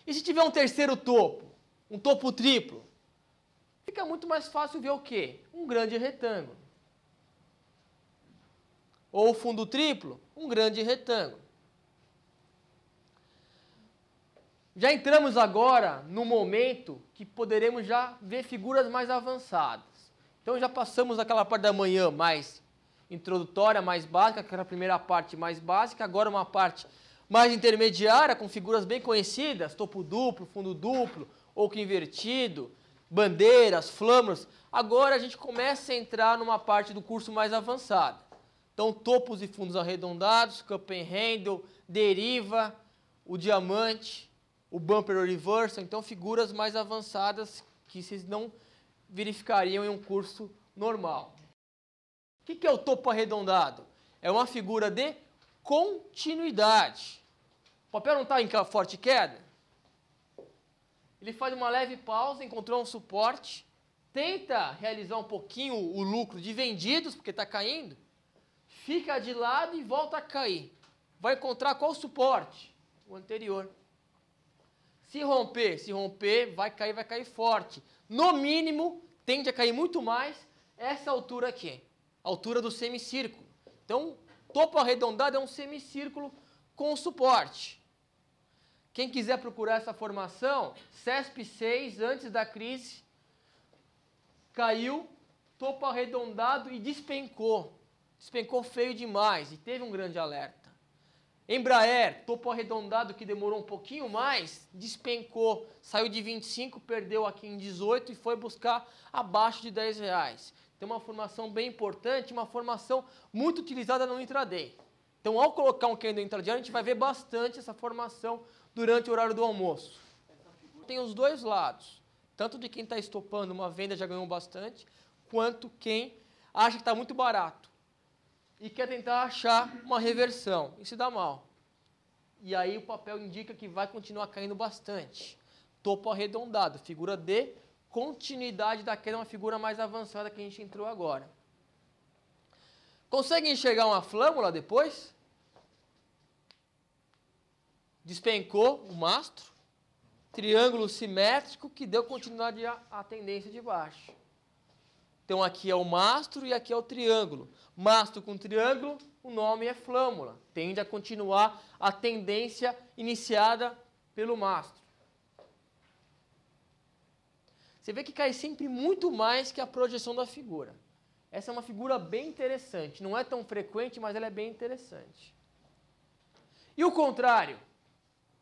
E se tiver um terceiro topo, um topo triplo, fica muito mais fácil ver o quê? Um grande retângulo. Ou fundo triplo, um grande retângulo. Já entramos agora no momento que poderemos já ver figuras mais avançadas. Então já passamos aquela parte da manhã mais introdutória, mais básica, aquela primeira parte mais básica, agora uma parte mais intermediária, com figuras bem conhecidas, topo duplo, fundo duplo, oco invertido, bandeiras, flâmulas. Agora a gente começa a entrar numa parte do curso mais avançada. Então, topos e fundos arredondados, cup and handle, deriva, o diamante, o bumper reversal. Então, figuras mais avançadas que vocês não verificariam em um curso normal. O que é o topo arredondado? É uma figura de continuidade. O papel não está em forte queda? Ele faz uma leve pausa, encontrou um suporte, tenta realizar um pouquinho o lucro de vendidos, porque está caindo, fica de lado e volta a cair. Vai encontrar qual suporte? O anterior. Se romper, vai cair forte. No mínimo, tende a cair muito mais essa altura aqui, a altura do semicírculo. Então, topo arredondado é um semicírculo com suporte. Quem quiser procurar essa formação, CESP 6, antes da crise, caiu, topo arredondado e despencou. Despencou feio demais e teve um grande alerta. Embraer, topo arredondado que demorou um pouquinho mais, despencou, saiu de 25, perdeu aqui em 18 e foi buscar abaixo de R$10. Tem uma formação bem importante, uma formação muito utilizada no intraday. Então, ao colocar um candle intraday, a gente vai ver bastante essa formação durante o horário do almoço. Tem os dois lados, tanto de quem está estopando uma venda já ganhou bastante, quanto quem acha que está muito barato e quer tentar achar uma reversão e se dá mal. E aí o papel indica que vai continuar caindo bastante. Topo arredondado, figura de continuidade da queda, uma figura mais avançada que a gente entrou agora. Consegue enxergar uma flâmula depois? Despencou o mastro, triângulo simétrico que deu continuidade à tendência de baixo. Então aqui é o mastro e aqui é o triângulo. Mastro com triângulo, o nome é flâmula. Tende a continuar a tendência iniciada pelo mastro. Você vê que cai sempre muito mais que a projeção da figura. Essa é uma figura bem interessante. Não é tão frequente, mas ela é bem interessante. E o contrário?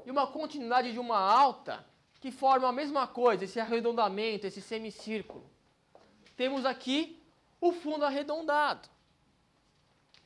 E uma continuidade de uma alta que forma a mesma coisa, esse arredondamento, esse semicírculo. Temos aqui o fundo arredondado.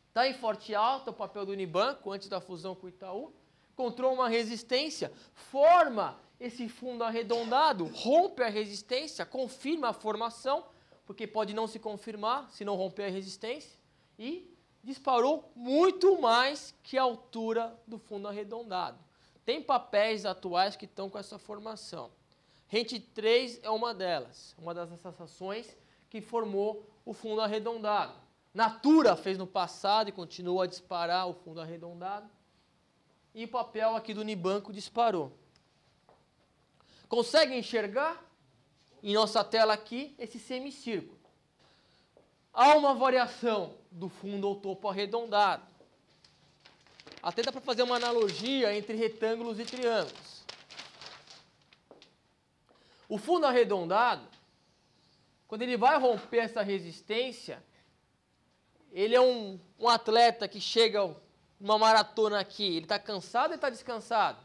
Está em forte alta o papel do Unibanco, antes da fusão com o Itaú. Encontrou uma resistência, forma esse fundo arredondado, rompe a resistência, confirma a formação, porque pode não se confirmar se não romper a resistência, e disparou muito mais que a altura do fundo arredondado. Tem papéis atuais que estão com essa formação. Rente 3 é uma delas, uma das ações que formou o fundo arredondado. Natura fez no passado e continua a disparar o fundo arredondado. E o papel aqui do Unibanco disparou. Consegue enxergar em nossa tela aqui esse semicírculo? Há uma variação do fundo ao topo arredondado. Até dá para fazer uma analogia entre retângulos e triângulos. O fundo arredondado, quando ele vai romper essa resistência, ele é um atleta que chega numa maratona aqui, ele está cansado ou está descansado?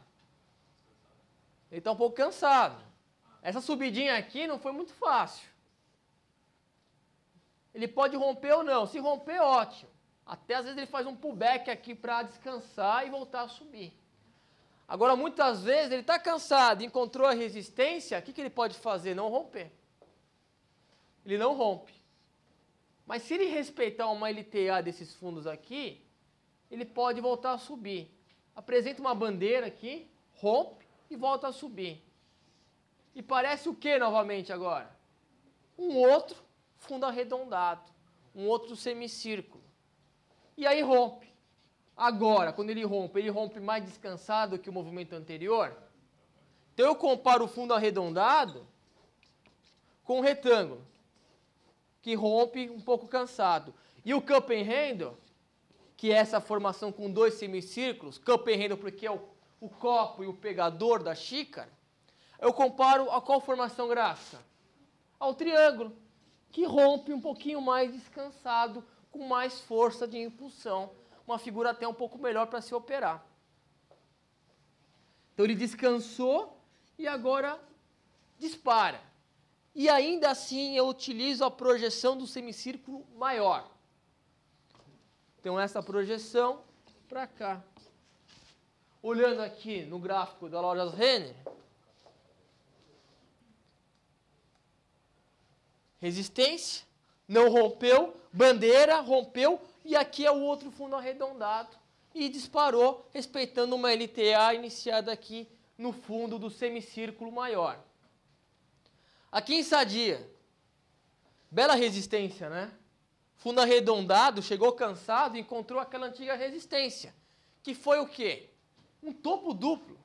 Ele está um pouco cansado. Essa subidinha aqui não foi muito fácil. Ele pode romper ou não. Se romper, ótimo. Até às vezes ele faz um pullback aqui para descansar e voltar a subir. Agora, muitas vezes ele está cansado, encontrou a resistência, o que ele pode fazer? Não romper. Ele não rompe. Mas se ele respeitar uma LTA desses fundos aqui, ele pode voltar a subir. Apresenta uma bandeira aqui, rompe e volta a subir. E parece o que novamente agora? Um outro fundo arredondado, um outro semicírculo. E aí rompe. Agora, quando ele rompe mais descansado que o movimento anterior? Então eu comparo o fundo arredondado com um retângulo, que rompe um pouco cansado. E o cup and handle, que é essa formação com dois semicírculos, cup and handle porque é o copo e o pegador da xícara, eu comparo a qual formação, Graça? Ao triângulo, que rompe um pouquinho mais descansado, com mais força de impulsão. Uma figura até um pouco melhor para se operar. Então ele descansou e agora dispara. E ainda assim eu utilizo a projeção do semicírculo maior. Então essa projeção para cá. Olhando aqui no gráfico da Lojas Renner, resistência, não rompeu, bandeira, rompeu, e aqui é o outro fundo arredondado, e disparou, respeitando uma LTA iniciada aqui no fundo do semicírculo maior. Aqui em Sadia, bela resistência, né? Fundo arredondado, chegou cansado e encontrou aquela antiga resistência, que foi o quê? Um topo duplo.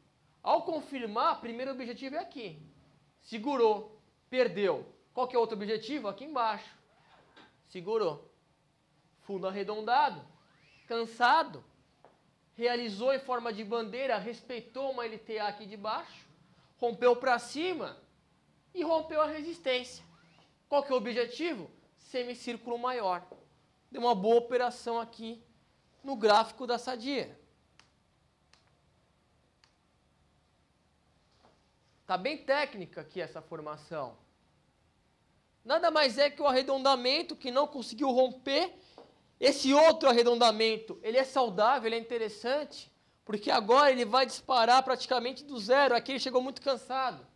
Ao confirmar, primeiro objetivo é aqui. Segurou, perdeu. Qual que é o outro objetivo? Aqui embaixo. Segurou. Fundo arredondado, cansado, realizou em forma de bandeira, respeitou uma LTA aqui de baixo, rompeu para cima e rompeu a resistência. Qual que é o objetivo? Semicírculo maior. Deu uma boa operação aqui no gráfico da Sadia. Está bem técnica aqui essa formação. Nada mais é que o arredondamento que não conseguiu romper. Esse outro arredondamento, ele é saudável, ele é interessante, porque agora ele vai disparar praticamente do zero. Aqui ele chegou muito cansado.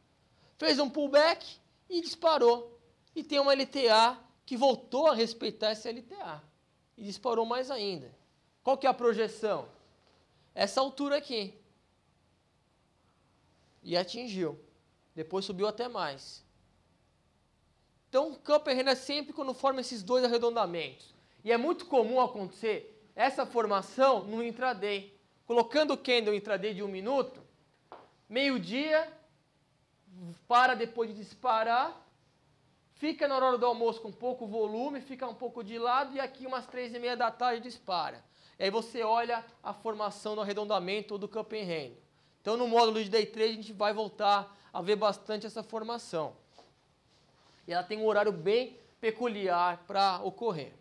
Fez um pullback e disparou. E tem uma LTA que voltou a respeitar essa LTA. E disparou mais ainda. Qual que é a projeção? Essa altura aqui. E atingiu. Depois subiu até mais. Então, o cup and handle é sempre quando forma esses dois arredondamentos. E é muito comum acontecer essa formação no intraday. Colocando o candle intraday de 1 minuto, meio-dia, para depois de disparar, fica na hora do almoço com pouco volume, fica um pouco de lado e aqui umas 3h30 da tarde dispara. E aí você olha a formação do arredondamento do cup and handle. Então, no módulo de Day Trade, a gente vai voltar a ver bastante essa formação. E ela tem um horário bem peculiar para ocorrer.